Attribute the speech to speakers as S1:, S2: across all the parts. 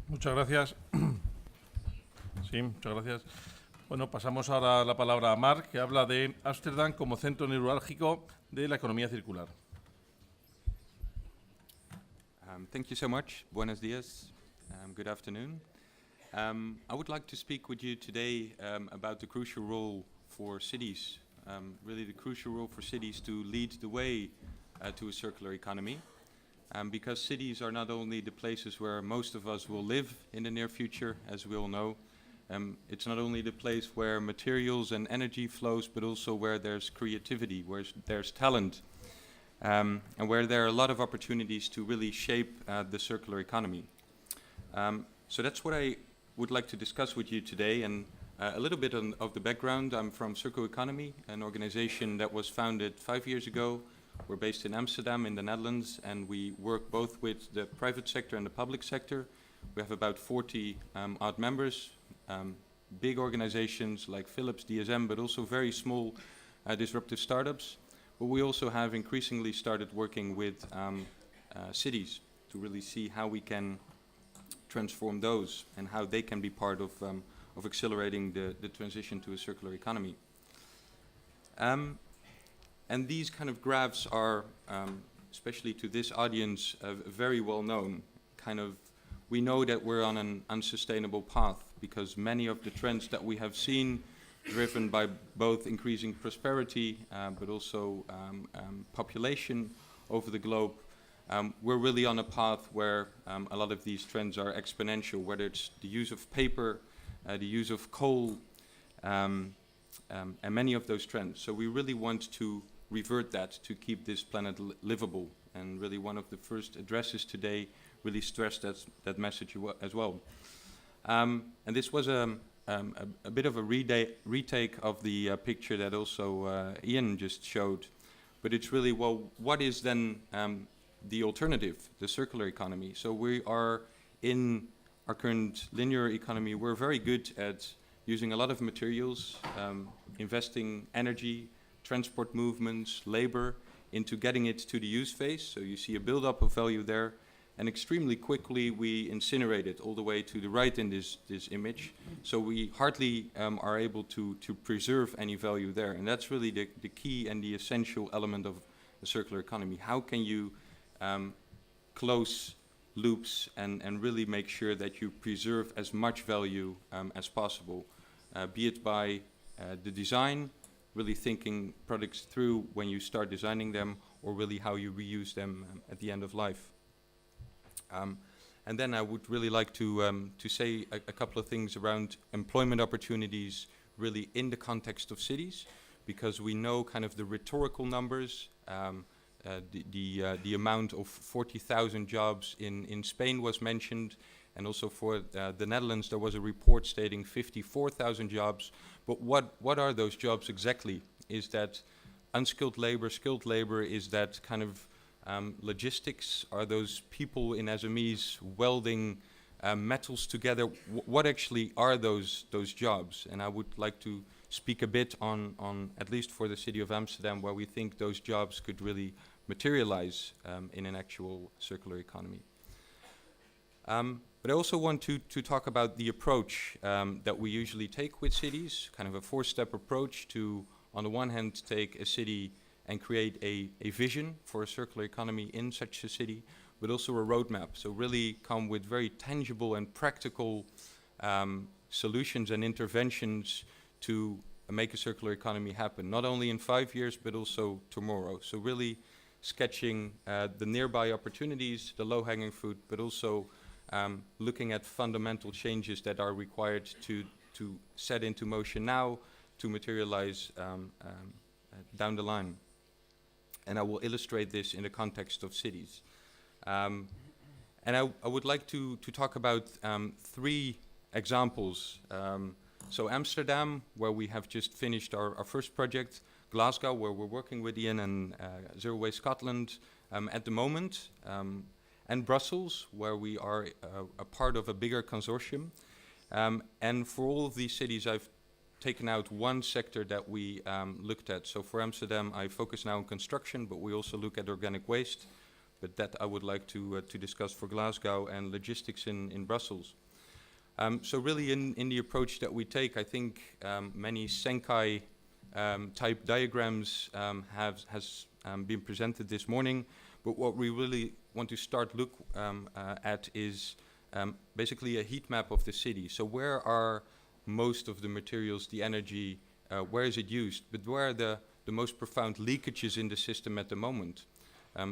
S1: Muchas gracias. Sí, muchas gracias. Bueno, pasamos ahora la palabra a Marc, que habla de Ámsterdam como centro neurálgico de la economía circular.
S2: Thank you so much. Buenos dias. Good afternoon. I would like to speak with you today about the crucial role for cities, really the crucial role for cities to lead the way to a circular economy. Because cities are not only the places where most of us will live in the near future, as we all know. It's not only the place where materials and energy flows, but also where there's creativity, where there's talent, and where there are a lot of opportunities to really shape the circular economy. So that's what I would like to discuss with you today, and a little bit of the background. I'm from Circular Economy, an organization that was founded 5 years ago. We're based in Amsterdam in the Netherlands, and we work both with the private sector and the public sector. We have about 40 odd members, big organizations like Philips, DSM, but also very small disruptive startups. But we also have increasingly started working with cities to really see how we can transform those and how they can be part of accelerating the transition to a circular economy. And these kind of graphs are, especially to this audience, very well known. We know that we're on an unsustainable path because many of the trends that we have seen, driven by both increasing prosperity, but also population over the globe, we're really on a path where a lot of these trends are exponential, whether it's the use of paper, the use of coal, and many of those trends. So we really want to revert that to keep this planet livable. And really one of the first addresses today really stressed that message as well. And this was a bit of a retake of the picture that also Ian just showed. But it's really, well, what is then the alternative, the circular economy? So we are in our current linear economy, we're very good at using a lot of materials, investing energy, transport movements, labor, into getting it to the use phase. So you see a build-up of value there, and extremely quickly we incinerate it all the way to the right in this image. So we hardly are able to preserve any value there, and that's really the key and the essential element of the circular economy. How can you close loops and really make sure that you preserve as much value as possible, be it by the design, really thinking products through when you start designing them, or really how you reuse them at the end of life. And then I would really like to say a couple of things around employment opportunities really in the context of cities, because we know kind of the rhetorical numbers, the amount of 40,000 jobs in Spain was mentioned, and also for the Netherlands there was a report stating 54,000 jobs. But what are those jobs exactly? Is that unskilled labor, skilled labor? Is that kind of logistics? Are those people in SMEs welding metals together? What actually are those jobs? And I would like to speak a bit on at least for the city of Amsterdam, where we think those jobs could really materialize in an actual circular economy. But I also want to talk about the approach that we usually take with cities, kind of a 4-step approach to, on the one hand, take a city and create a vision for a circular economy in such a city, but also a roadmap. So really come with very tangible and practical solutions and interventions to make a circular economy happen, not only in 5 years, but also tomorrow. So really sketching the nearby opportunities, the low-hanging fruit, but also looking at fundamental changes that are required to set into motion now to materialize down the line. And I will illustrate this in the context of cities. And I would like to talk about 3 examples. So Amsterdam, where we have just finished our first project, Glasgow, where we're working with Ian and Zero Waste Scotland at the moment, and Brussels, where we are a part of a bigger consortium. And for all of these cities, I've taken out one sector that we looked at. So for Amsterdam, I focus now on construction, but we also look at organic waste. but that I would like to discuss for Glasgow and logistics in Brussels. So really in the approach that we take, I think many Senkai type diagrams has been presented this morning, but what we really want to start look at is basically a heat map of the city. So where are most of the materials, the energy, where is it used, but where are the most profound leakages in the system at the moment?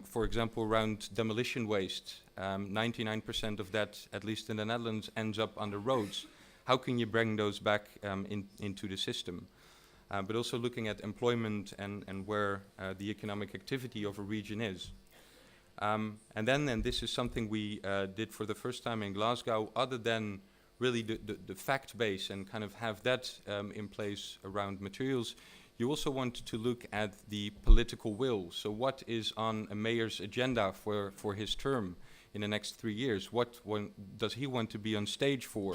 S2: For example, around demolition waste, 99% of that, at least in the Netherlands, ends up on the roads. How can you bring those back into the system? But also looking at employment and where the economic activity of a region is. And this is something we did for the first time in Glasgow, other than really the fact base and kind of have that in place around materials. You also want to look at the political will. So what is on a mayor's agenda for his term in the next 3 years? What does he want to be on stage for?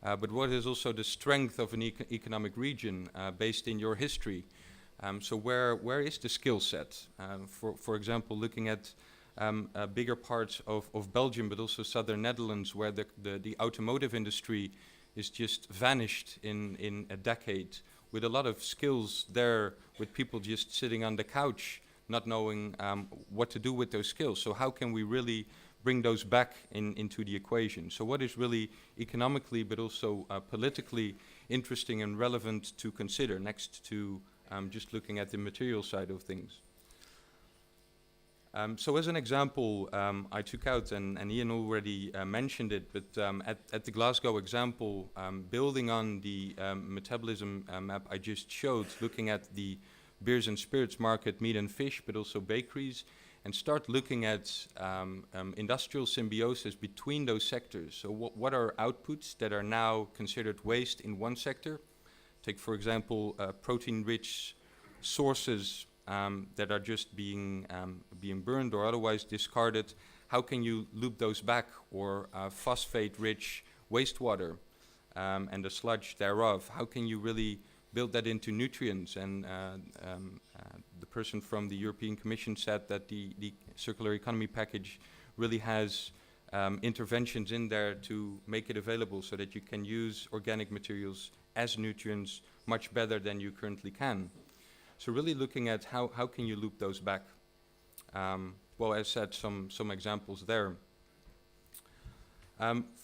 S2: But what is also the strength of an economic region based in your history? So where is the skill set? For example, looking at bigger parts of Belgium, but also southern Netherlands, where the automotive industry is just vanished in a decade, with a lot of skills there, with people just sitting on the couch, not knowing what to do with those skills. So how can we really bring those back into the equation? So what is really economically, but also politically interesting and relevant to consider, next to just looking at the material side of things? So as an example, I took out, and Ian already mentioned it, but at the Glasgow example, building on the metabolism map I just showed, looking at the beers and spirits market, meat and fish, but also bakeries, and start looking at industrial symbiosis between those sectors. So what are outputs that are now considered waste in one sector? Take, for example, protein-rich sources that are just being burned or otherwise discarded. How can you loop those back? Or phosphate-rich wastewater and the sludge thereof. How can you really build that into nutrients? And the person from the European Commission said that the circular economy package really has interventions in there to make it available so that you can use organic materials as nutrients much better than you currently can. So really looking at how can you loop those back. Well, as said, some examples there.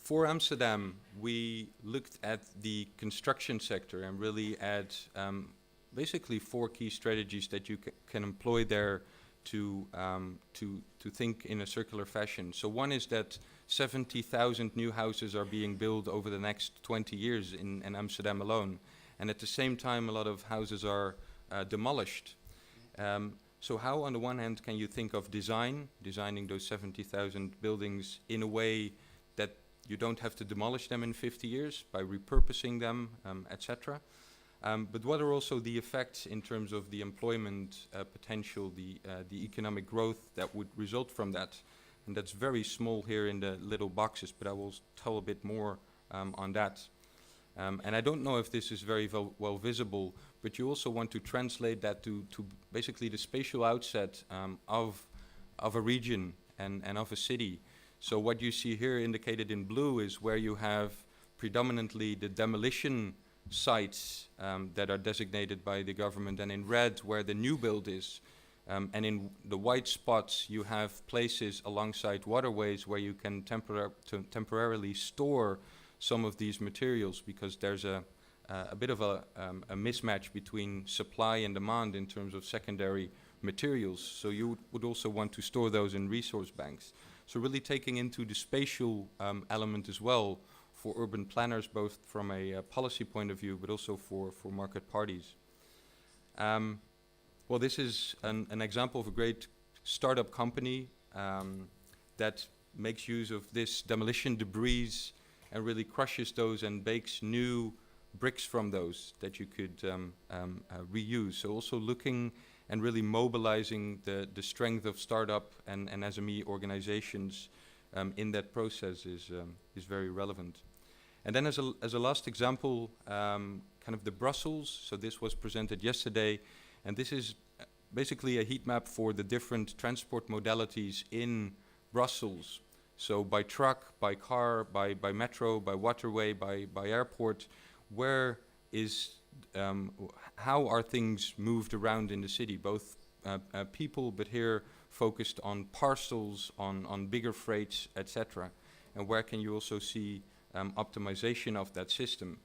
S2: For Amsterdam, we looked at the construction sector and really at basically 4 key strategies that you can employ there to think in a circular fashion. So one is that 70,000 new houses are being built over the next 20 years in Amsterdam alone. And at the same time, a lot of houses are demolished. So how, on the one hand, can you think of designing those 70,000 buildings in a way that you don't have to demolish them in 50 years by repurposing them, etc. But what are also the effects in terms of the employment potential, the economic growth that would result from that? And that's very small here in the little boxes, but I will tell a bit more on that. And I don't know if this is very well visible, but you also want to translate that to basically the spatial outset of a region and of a city. So what you see here indicated in blue is where you have predominantly the demolition sites that are designated by the government, and in red where the new build is. And in the white spots you have places alongside waterways where you can temporarily store some of these materials, because there's a bit of a mismatch between supply and demand in terms of secondary materials. So you would also want to store those in resource banks. So really taking into the spatial element as well for urban planners, both from a policy point of view, but also for market parties. Well, this is an example of a great startup company that makes use of this demolition debris and really crushes those and bakes new bricks from those that you could reuse. So also looking and really mobilizing the strength of startup and SME organizations in that process is very relevant. And then as a last example, kind of the Brussels. So this was presented yesterday, and this is basically a heat map for the different transport modalities in Brussels. So by truck, by car, by metro, by waterway, by airport, where is, how are things moved around in the city, both people, but here focused on parcels, on bigger freights, etc. And where can you also see optimization of that system?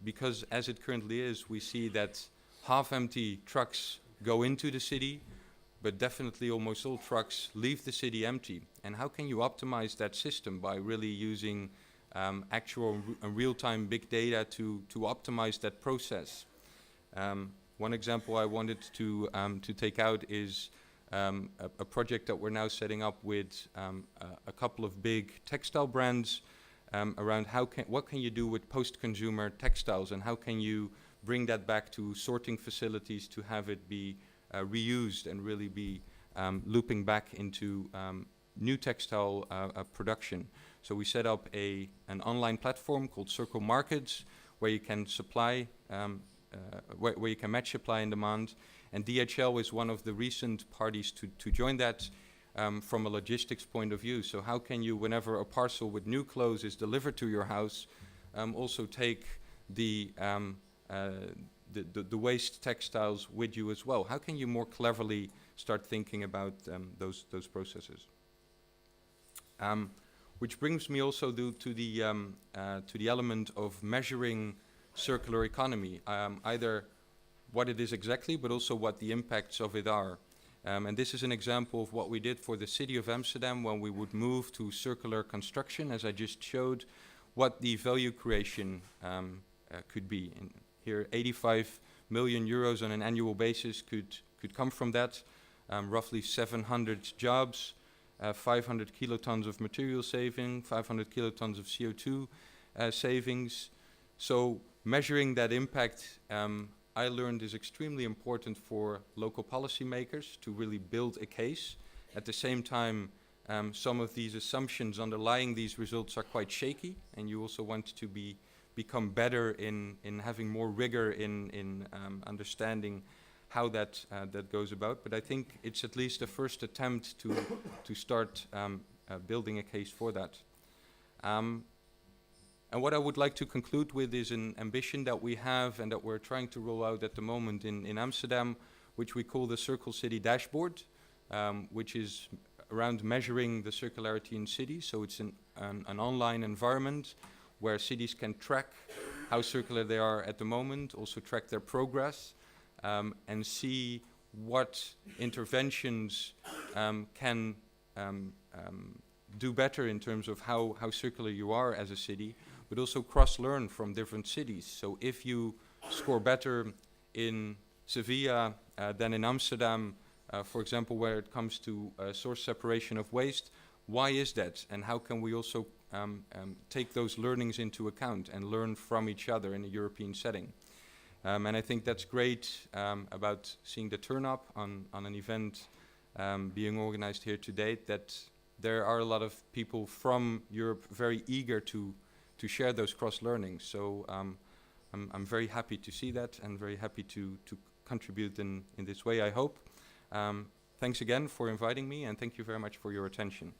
S2: Because as it currently is, we see that half-empty trucks go into the city, but definitely almost all trucks leave the city empty. And how can you optimize that system by really using actual and real-time big data to optimize that process? One example I wanted to take out is a project that we're now setting up with a couple of big textile brands around what can you do with post-consumer textiles, and how can you bring that back to sorting facilities to have it be reused and really be looping back into new textile production. So we set up an online platform called Circle Markets, where you can supply, where you can match supply and demand. And DHL is one of the recent parties to join that from a logistics point of view. So how can you, whenever a parcel with new clothes is delivered to your house, also take the waste textiles with you as well? How can you more cleverly start thinking about those processes? Which brings me also to the element of measuring circular economy, either what it is exactly, but also what the impacts of it are. And this is an example of what we did for the city of Amsterdam when we would move to circular construction, as I just showed, what the value creation could be. And here, 85 million euros on an annual basis could come from that, roughly 700 jobs, 500 kilotons of material saving, 500 kilotons of CO2 savings. So measuring that impact, I learned, is extremely important for local policymakers to really build a case. At the same time, some of these assumptions underlying these results are quite shaky, and you also want to become better in having more rigor in understanding how that goes about. But I think it's at least a first attempt to start building a case for that. And what I would like to conclude with is an ambition that we have and that we're trying to roll out at the moment in Amsterdam, which we call the Circle City Dashboard, which is around measuring the circularity in cities. So it's an online environment where cities can track how circular they are at the moment, also track their progress, and see what interventions can do better in terms of how circular you are as a city, but also cross-learn from different cities. So if you score better in Sevilla than in Amsterdam, for example, where it comes to source separation of waste, why is that? And how can we also take those learnings into account and learn from each other in a European setting? And I think that's great about seeing the turn-up on an event being organized here today, that there are a lot of people from Europe very eager to share those cross-learnings. So I'm very happy to see that and very happy to contribute in this way, I hope. Thanks again for inviting me, and thank you very much for your attention.